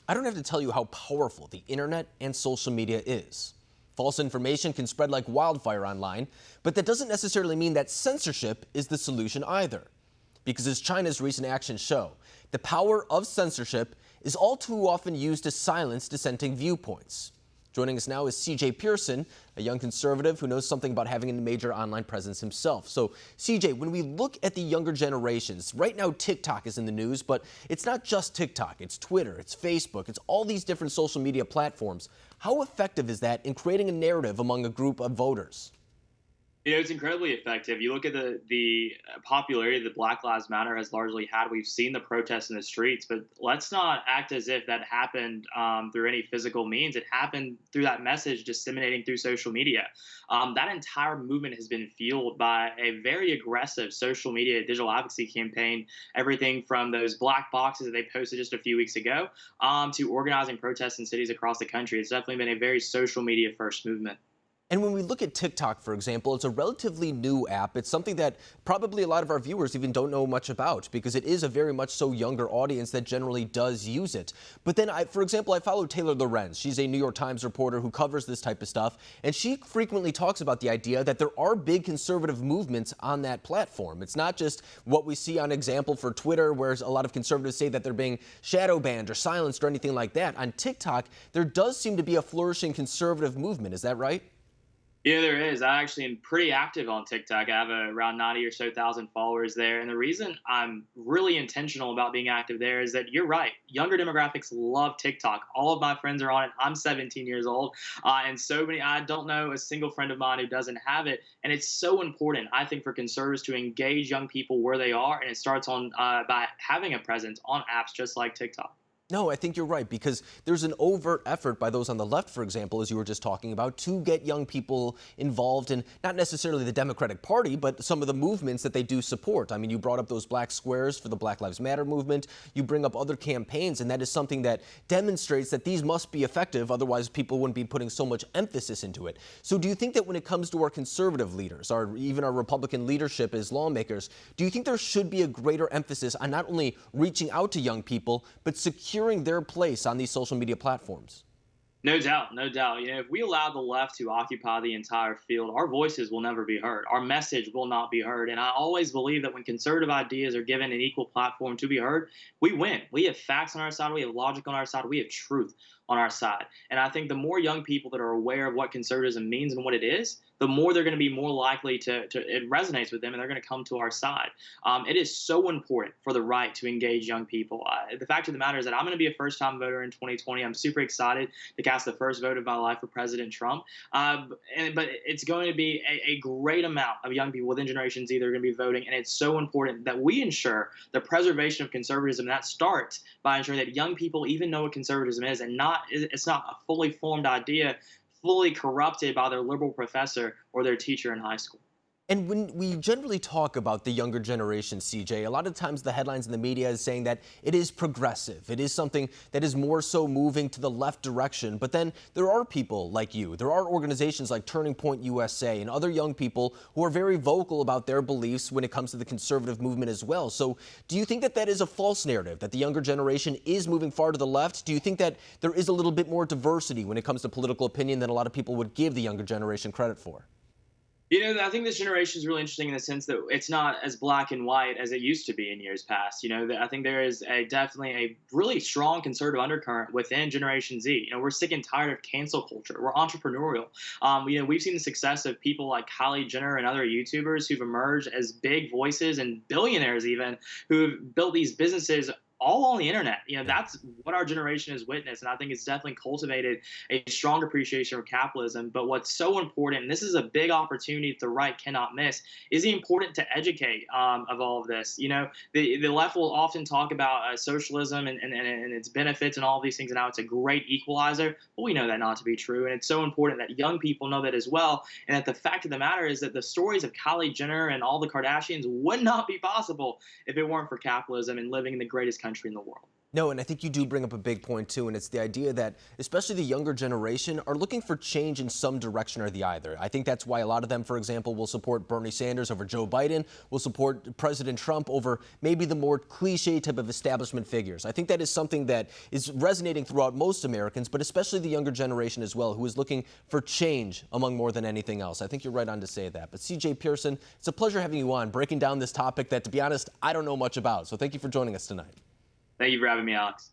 I don't have to tell you how powerful the internet and social media is. False information can spread like wildfire online, but that doesn't necessarily mean that censorship is the solution either. Because as China's recent actions show, the power of censorship is all too often used to silence dissenting viewpoints. Joining us now is CJ Pearson, a young conservative who knows something about having a major online presence himself. So, CJ, when we look at the younger generations, right now TikTok is in the news, but it's not just TikTok. It's Twitter, it's Facebook, it's all these different social media platforms. How effective is that in creating a narrative among a group of voters? It's incredibly effective. You look at the popularity that Black Lives Matter has largely had. We've seen the protests in the streets, but let's not act as if that happened through any physical means. It happened through that message disseminating through social media. That entire movement has been fueled by a very aggressive social media digital advocacy campaign. Everything from those black boxes that they posted just a few weeks ago to organizing protests in cities across the country. It's definitely been a very social media first movement. And when we look at TikTok, for example, it's a relatively new app. It's something that probably a lot of our viewers even don't know much about because it is a very much so younger audience that generally does use it. But then, for example, I follow Taylor Lorenz. She's a New York Times reporter who covers this type of stuff. And she frequently talks about the idea that there are big conservative movements on that platform. It's not just what we see on example for Twitter, where a lot of conservatives say that they're being shadow banned or silenced or anything like that. On TikTok, there does seem to be a flourishing conservative movement. Is that right? Yeah, there is. I actually am pretty active on TikTok. I have around 90 or so thousand followers there. And the reason I'm really intentional about being active there is that you're right. Younger demographics love TikTok. All of my friends are on it. I'm 17 years old. And so many, I don't know a single friend of mine who doesn't have it. And it's so important, I think, for conservatives to engage young people where they are. And it starts on by having a presence on apps just like TikTok. No, I think you're right, because there's an overt effort by those on the left, for example, as you were just talking about, to get young people involved in not necessarily the Democratic Party, but some of the movements that they do support. I mean, you brought up those black squares for the Black Lives Matter movement. You bring up other campaigns, and that is something that demonstrates that these must be effective. Otherwise, people wouldn't be putting so much emphasis into it. So do you think that when it comes to our conservative leaders, or even our Republican leadership as lawmakers, do you think there should be a greater emphasis on not only reaching out to young people, but securing their place on these social media platforms? No doubt, no doubt. If we allow the left to occupy the entire field, our voices will never be heard. Our message will not be heard. And I always believe that when conservative ideas are given an equal platform to be heard, we win. We have facts on our side. We have logic on our side. We have truth on our side. And I think the more young people that are aware of what conservatism means and what it is, the more they're going to be more likely to it resonates with them, and they're going to come to our side. It is so important for the right to engage young people. The fact of the matter is that I'm going to be a first-time voter in 2020. I'm super excited to cast the first vote of my life for President Trump. But it's going to be a great amount of young people within Generation Z that are going to be voting, and it's so important that we ensure the preservation of conservatism. That starts by ensuring that young people even know what conservatism is, and it's not a fully formed idea, fully corrupted by their liberal professor or their teacher in high school. And when we generally talk about the younger generation, CJ, a lot of times the headlines in the media is saying that it is progressive. It is something that is more so moving to the left direction. But then there are people like you. There are organizations like Turning Point USA and other young people who are very vocal about their beliefs when it comes to the conservative movement as well. So do you think that that is a false narrative, that the younger generation is moving far to the left? Do you think that there is a little bit more diversity when it comes to political opinion than a lot of people would give the younger generation credit for? I think this generation is really interesting in the sense that it's not as black and white as it used to be in years past. I think there is definitely a really strong conservative undercurrent within Generation Z. We're sick and tired of cancel culture. We're entrepreneurial. We've seen the success of people like Kylie Jenner and other YouTubers who've emerged as big voices and billionaires even who've built these businesses all on the internet. That's what our generation has witnessed, and I think it's definitely cultivated a strong appreciation of capitalism. But what's so important, and this is a big opportunity that the right cannot miss, is the importance to educate of all of this. The left will often talk about socialism and its benefits and all of these things, and how it's a great equalizer, but we know that not to be true. And it's so important that young people know that as well, and that the fact of the matter is that the stories of Kylie Jenner and all the Kardashians would not be possible if it weren't for capitalism and living in the greatest country in the world. No, and I think you do bring up a big point too, and it's the idea that especially the younger generation are looking for change in some direction or the other. I think that's why a lot of them, for example, will support Bernie Sanders over Joe Biden, will support President Trump over maybe the more cliche type of establishment figures. I think that is something that is resonating throughout most Americans, but especially the younger generation as well, who is looking for change among more than anything else. I think you're right on to say that. But CJ Pearson, it's a pleasure having you on, breaking down this topic that, to be honest, I don't know much about. So thank you for joining us tonight. Thank you for having me, Alex.